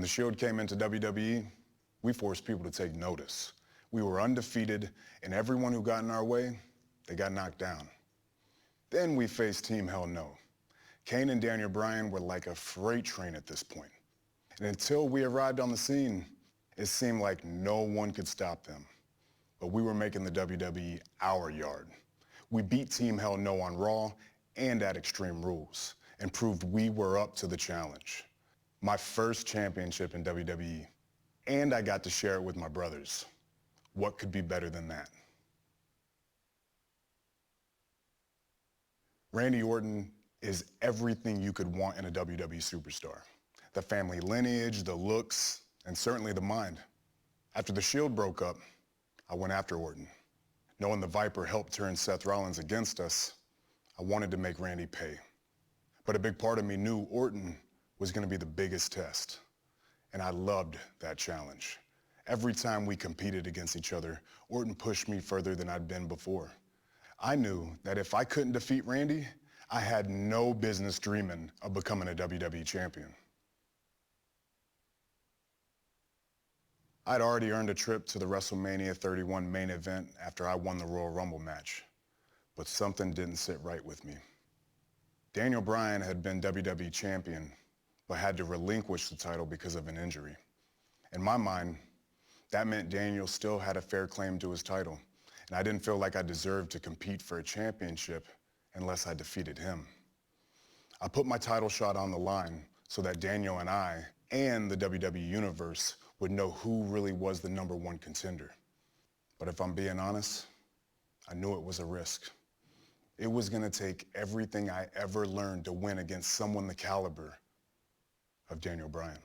When the Shield came into WWE, we forced people to take notice. We were undefeated, and everyone who got in our way, they got knocked down. Then we faced Team Hell No. Kane and Daniel Bryan were like a freight train at this point. And until we arrived on the scene, it seemed like no one could stop them. But we were making the WWE our yard. We beat Team Hell No on Raw and at Extreme Rules, and proved we were up to the challenge. My first championship in WWE, and I got to share it with my brothers. What could be better than that? Randy Orton is everything you could want in a WWE superstar. The family lineage, the looks, and certainly the mind. After the Shield broke up, I went after Orton. Knowing the Viper helped turn Seth Rollins against us, I wanted to make Randy pay. But a big part of me knew Orton was going to be the biggest test, and I loved that challenge. Every time we competed against each other, Orton pushed me further than I'd been before. I knew that if I couldn't defeat Randy, I had no business dreaming of becoming a WWE champion. I'd already earned a trip to the WrestleMania 31 main event after I won the Royal Rumble match, but something didn't sit right with me. Daniel Bryan had been WWE champion, but had to relinquish the title because of an injury. In my mind, that meant Daniel still had a fair claim to his title, and I didn't feel like I deserved to compete for a championship unless I defeated him. I put my title shot on the line so that Daniel and I and the WWE Universe would know who really was the #1 contender. But if I'm being honest, I knew it was a risk. It was gonna take everything I ever learned to win against someone the caliber of Daniel Bryan.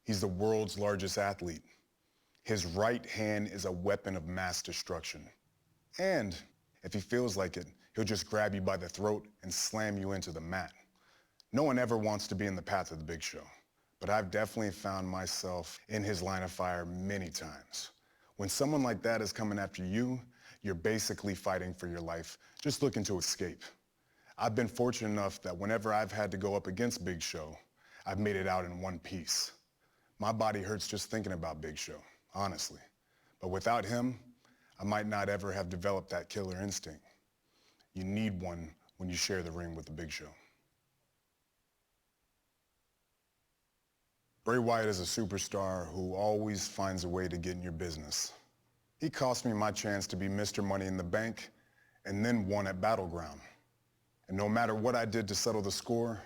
He's the world's largest athlete. His right hand is a weapon of mass destruction. And if he feels like it, he'll just grab you by the throat and slam you into the mat. No one ever wants to be in the path of the Big Show, but I've definitely found myself in his line of fire many times. When someone like that is coming after you, you're basically fighting for your life, just looking to escape. I've been fortunate enough that whenever I've had to go up against Big Show, I've made it out in one piece. My body hurts just thinking about Big Show, honestly. But without him, I might not ever have developed that killer instinct. You need one when you share the ring with the Big Show. Bray Wyatt is a superstar who always finds a way to get in your business. He cost me my chance to be Mr. Money in the Bank and then won at Battleground. And no matter what I did to settle the score,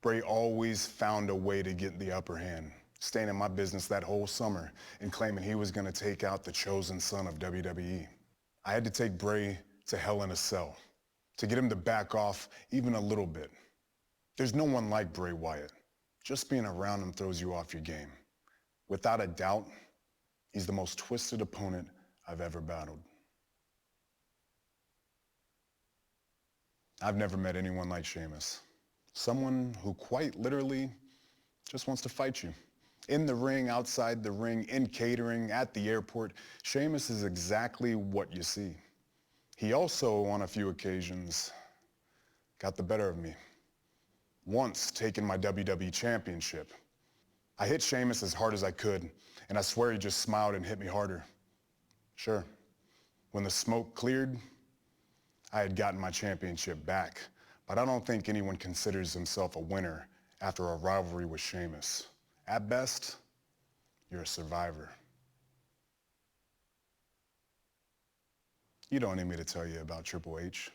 Bray always found a way to get the upper hand, staying in my business that whole summer and claiming he was going to take out the chosen son of WWE. I had to take Bray to Hell in a Cell to get him to back off even a little bit. There's no one like Bray Wyatt. Just being around him throws you off your game. Without a doubt, he's the most twisted opponent I've ever battled. I've never met anyone like Sheamus. Someone who quite literally just wants to fight you. In the ring, outside the ring, in catering, at the airport, Sheamus is exactly what you see. He also, on a few occasions, got the better of me. Once taking my WWE championship. I hit Sheamus as hard as I could, and I swear he just smiled and hit me harder. Sure, when the smoke cleared, I had gotten my championship back, but I don't think anyone considers himself a winner after a rivalry with Sheamus. At best, you're a survivor. You don't need me to tell you about Triple H,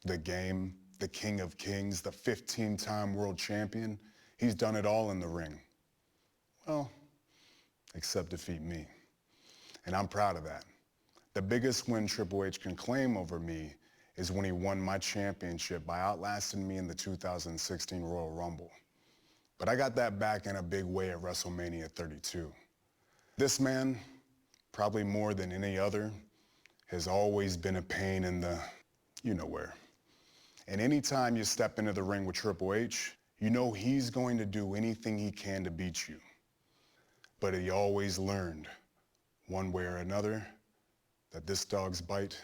the game, the King of Kings, the 15-time world champion. He's done it all in the ring. Well, except defeat me. And I'm proud of that. The biggest win Triple H can claim over me is when he won my championship by outlasting me in the 2016 Royal Rumble. But I got that back in a big way at WrestleMania 32. This man, probably more than any other, has always been a pain in the you-know-where. And anytime you step into the ring with Triple H, you know he's going to do anything he can to beat you. But he always learned, one way or another, that this dog's bite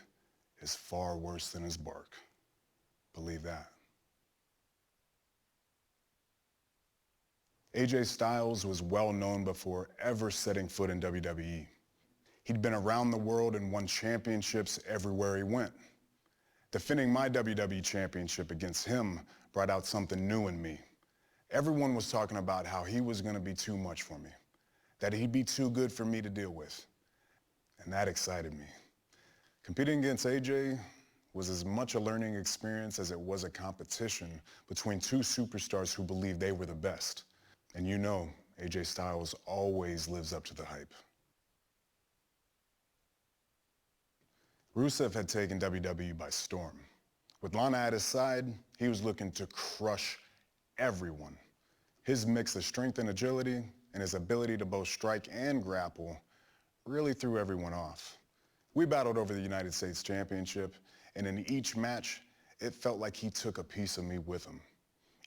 is far worse than his bark. Believe that. AJ Styles was well known before ever setting foot in WWE. He'd been around the world and won championships everywhere he went. Defending my WWE championship against him brought out something new in me. Everyone was talking about how he was going to be too much for me, that he'd be too good for me to deal with. And that excited me. Competing against AJ was as much a learning experience as it was a competition between two superstars who believed they were the best. And you know, AJ Styles always lives up to the hype. Rusev had taken WWE by storm. With Lana at his side, he was looking to crush everyone. His mix of strength and agility and his ability to both strike and grapple really threw everyone off. We battled over the United States Championship, and in each match, it felt like he took a piece of me with him.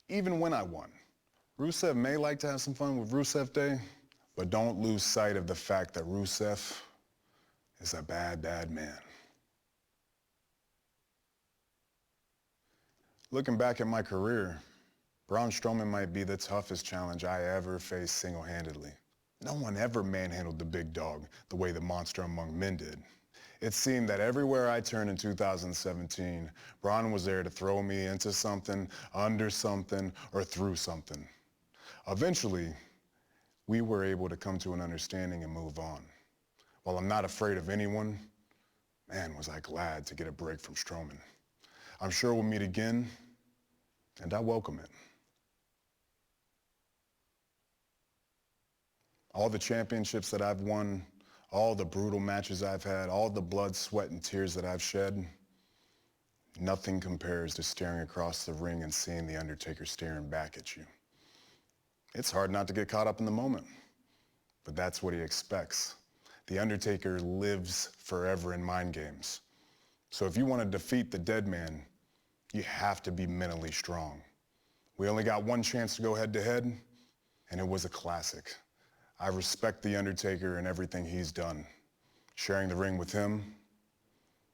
Even when I won. Rusev may like to have some fun with Rusev Day, but don't lose sight of the fact that Rusev is a bad, bad man. Looking back at my career, Braun Strowman might be the toughest challenge I ever faced single-handedly. No one ever manhandled the big dog the way the monster among men did. It seemed that everywhere I turned in 2017, Braun was there to throw me into something, under something, or through something. Eventually, we were able to come to an understanding and move on. While I'm not afraid of anyone, man, was I glad to get a break from Strowman. I'm sure we'll meet again, and I welcome it. All the championships that I've won, all the brutal matches I've had, all the blood, sweat, and tears that I've shed, nothing compares to staring across the ring and seeing the Undertaker staring back at you. It's hard not to get caught up in the moment, but that's what he expects. The Undertaker lives forever in mind games. So if you want to defeat the dead man, you have to be mentally strong. We only got one chance to go head-to-head, and it was a classic. I respect The Undertaker and everything he's done. Sharing the ring with him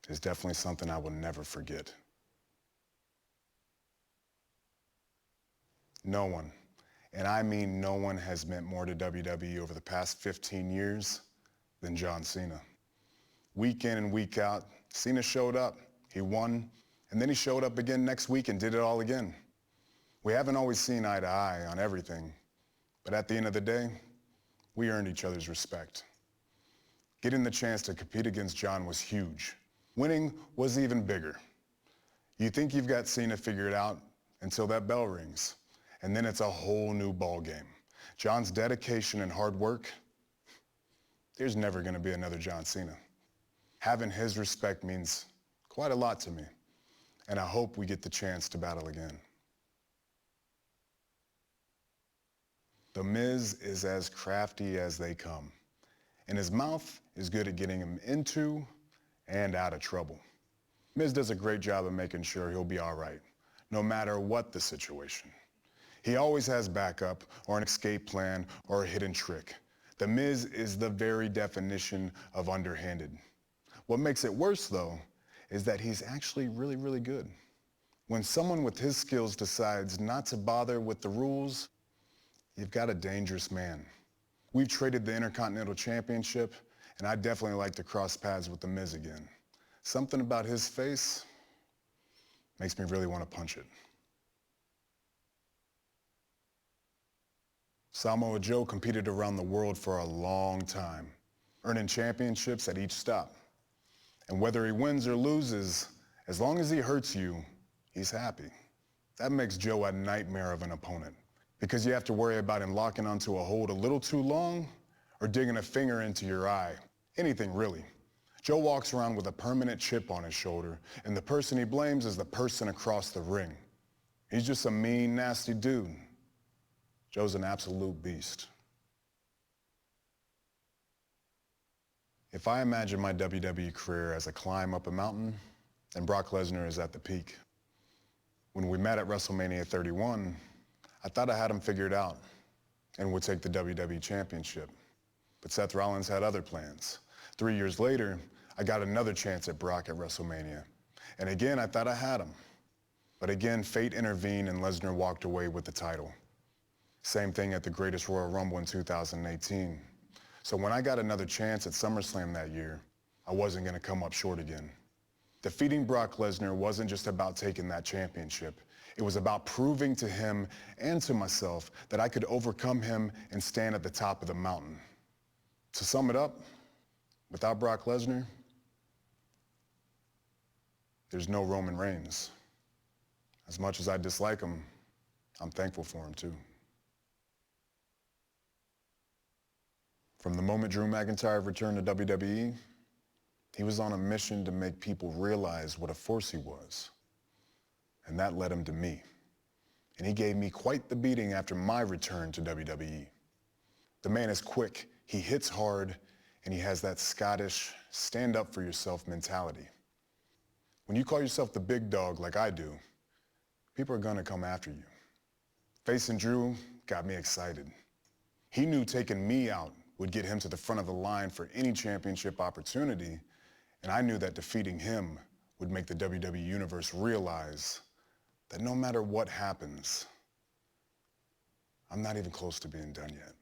is definitely something I will never forget. No one, and I mean no one, has meant more to WWE over the past 15 years than John Cena. Week in and week out, Cena showed up, he won, and then he showed up again next week and did it all again. We haven't always seen eye to eye on everything, but at the end of the day, we earned each other's respect. Getting the chance to compete against John was huge. Winning was even bigger. You think you've got Cena figured out until that bell rings, and then it's a whole new ball game. John's dedication and hard work, there's never gonna be another John Cena. Having his respect means quite a lot to me, and I hope we get the chance to battle again. The Miz is as crafty as they come, and his mouth is good at getting him into and out of trouble. Miz does a great job of making sure he'll be all right, no matter what the situation. He always has backup or an escape plan or a hidden trick. The Miz is the very definition of underhanded. What makes it worse, though, is that he's actually really, really good. When someone with his skills decides not to bother with the rules, you've got a dangerous man. We've traded the Intercontinental Championship, and I'd definitely like to cross paths with The Miz again. Something about his face makes me really want to punch it. Samoa Joe competed around the world for a long time, earning championships at each stop. And whether he wins or loses, as long as he hurts you, he's happy. That makes Joe a nightmare of an opponent, because you have to worry about him locking onto a hold a little too long or digging a finger into your eye. Anything, really. Joe walks around with a permanent chip on his shoulder, and the person he blames is the person across the ring. He's just a mean, nasty dude. Joe's an absolute beast. If I imagine my WWE career as a climb up a mountain, then Brock Lesnar is at the peak. When we met at WrestleMania 31, I thought I had him figured out and would take the WWE Championship. But Seth Rollins had other plans. 3 years later, I got another chance at Brock at WrestleMania. And again, I thought I had him. But again, fate intervened and Lesnar walked away with the title. Same thing at the Greatest Royal Rumble in 2018. So when I got another chance at SummerSlam that year, I wasn't gonna come up short again. Defeating Brock Lesnar wasn't just about taking that championship. It was about proving to him and to myself that I could overcome him and stand at the top of the mountain. To sum it up, without Brock Lesnar, there's no Roman Reigns. As much as I dislike him, I'm thankful for him too. From the moment Drew McIntyre returned to WWE, he was on a mission to make people realize what a force he was. And that led him to me. And he gave me quite the beating after my return to WWE. The man is quick, he hits hard, and he has that Scottish stand-up-for-yourself mentality. When you call yourself the big dog like I do, people are gonna come after you. Facing Drew got me excited. He knew taking me out would get him to the front of the line for any championship opportunity, and I knew that defeating him would make the WWE Universe realize that no matter what happens, I'm not even close to being done yet.